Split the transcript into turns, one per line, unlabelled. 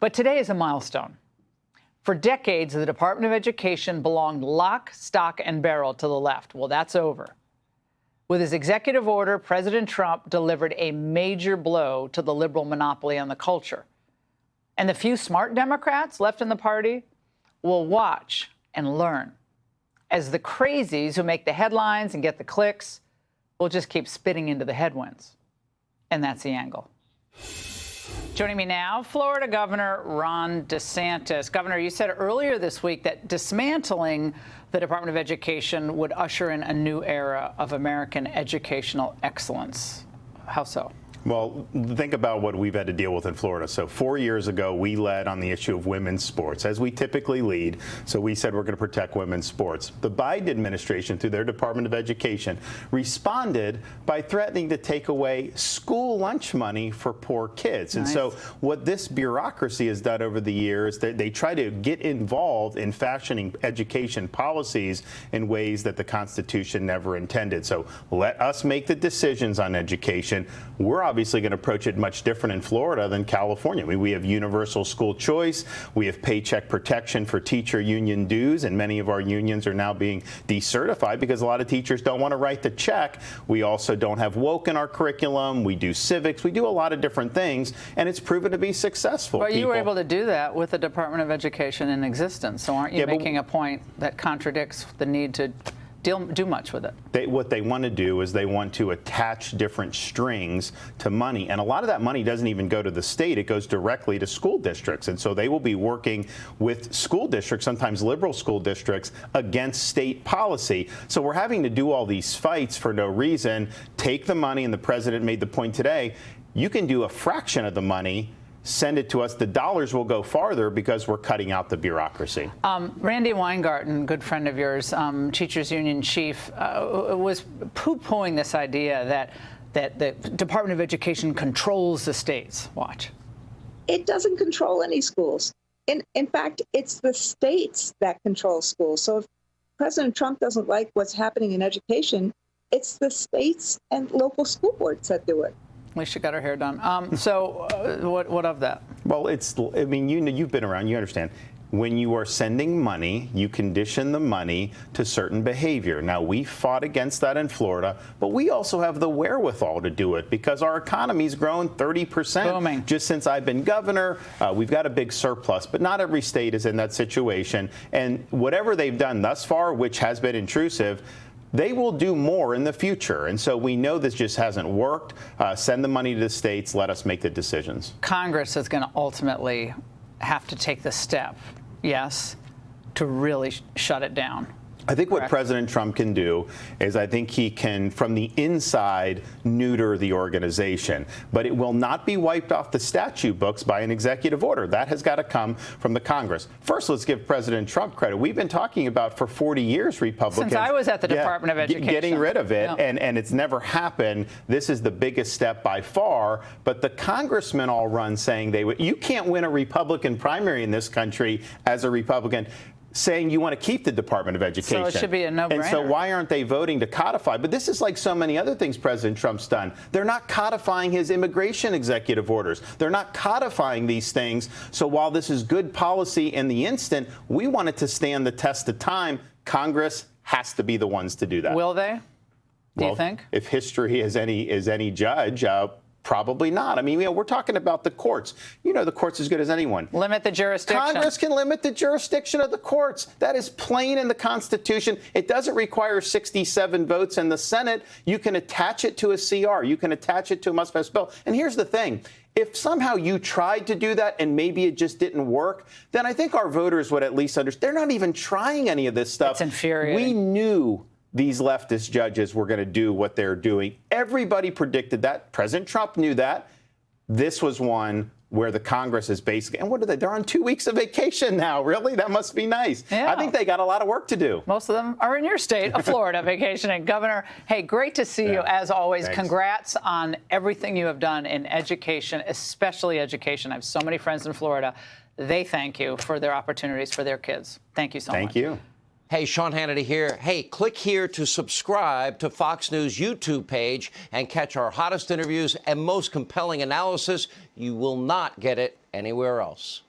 But today is a milestone. For decades, the Department of Education belonged lock, stock, and barrel to the left. Well, that's over. With his executive order, President Trump delivered a major blow to the liberal monopoly on the culture. And the few smart Democrats left in the party will watch and learn as the crazies who make the headlines and get the clicks will just keep spitting into the headwinds. And that's the angle. Joining me now, Florida Governor Ron DeSantis. Governor, you said earlier this week that dismantling the Department of Education would usher in a new era of American educational excellence. How so?
Well, think about what we've had to deal with in Florida. So 4 years ago, we led on the issue of women's sports, as we typically lead. So we said we're going to protect women's sports. The Biden administration, through their Department of Education, responded by threatening to take away school lunch money for poor kids. Nice. And so what this bureaucracy has done over the years, they try to get involved in fashioning education policies in ways that the Constitution never intended. So let us make the decisions on education. We're obviously going to approach it much different in Florida than California. I mean, we have universal school choice. We have paycheck protection for teacher union dues, and many of our unions are now being decertified because a lot of teachers don't want to write the check. We also don't have woke in our curriculum. We do civics. We do a lot of different things, and it's proven to be successful.
But you were able to do that with the Department of Education in existence, so aren't you making a point that contradicts the need to do much with it?
What they want to do is they want to attach different strings to money. And a lot of that money doesn't even go to the state. It goes directly to school districts. And so they will be working with school districts, sometimes liberal school districts, against state policy. So we're having to do all these fights for no reason. Take the money, and the president made the point today, you can do a fraction of the money, send it to us. The dollars will go farther because we're cutting out the bureaucracy.
Randy Weingarten, good friend of yours, teachers union chief, was poo-pooing this idea that the Department of Education controls the states. Watch.
It doesn't control any schools. In fact, it's the states that control schools. So if President Trump doesn't like what's happening in education, it's the states and local school boards that do it.
At least she got her hair done. So what of that?
Well, I mean, you've been around, you understand. When you are sending money, you condition the money to certain behavior. Now, we fought against that in Florida, but we also have the wherewithal to do it because our economy's grown 30%
Booming.
Just since I've been governor. We've got a big surplus, but not every state is in that situation. And whatever they've done thus far, which has been intrusive, they will do more in the future. And so we know this just hasn't worked. Send the money to the states. Let us make the decisions.
Congress is going to ultimately have to take the step, yes, to really shut it down.
I think what President Trump can do is I think he can, from the inside, neuter the organization. But it will not be wiped off the statute books by an executive order. That has got to come from the Congress. First, let's give President Trump credit. We've been talking about for 40 years, Republicans.
Since I was at the Department of Education.
Getting rid of it, and it's never happened. This is the biggest step by far. But the congressmen all run saying you can't win a Republican primary in this country as a Republican saying you want to keep the Department of Education.
So it should be a no-brainer.
And so why aren't they voting to codify? But this is like so many other things President Trump's done. They're not codifying his immigration executive orders. They're not codifying these things. So while this is good policy in the instant, we want it to stand the test of time. Congress has to be the ones to do that.
Will they? Do you think?
If history is any judge, probably not. I mean, we're talking about the courts. You know the courts as good as anyone.
Limit the jurisdiction.
Congress can limit the jurisdiction of the courts. That is plain in the Constitution. It doesn't require 67 votes in the Senate. You can attach it to a CR. You can attach it to a must-pass bill. And here's the thing. If somehow you tried to do that and maybe it just didn't work, then I think our voters would at least understand. They're not even trying any of this stuff.
It's infuriating.
We knew these leftist judges were going to do what they're doing. Everybody predicted that. President Trump knew that. This was one where the Congress is basically, and what are they? They're on 2 weeks of vacation now. Really? That must be nice.
Yeah.
I think they got a lot of work to do.
Most of them are in your state of Florida vacationing. Governor, hey, great to see you as always.
Thanks.
Congrats on everything you have done in education, especially education. I have so many friends in Florida. They thank you for their opportunities for their kids. Thank you so much.
Thank you.
Hey, Sean Hannity here. Hey, click here to subscribe to Fox News YouTube page and catch our hottest interviews and most compelling analysis. You will not get it anywhere else.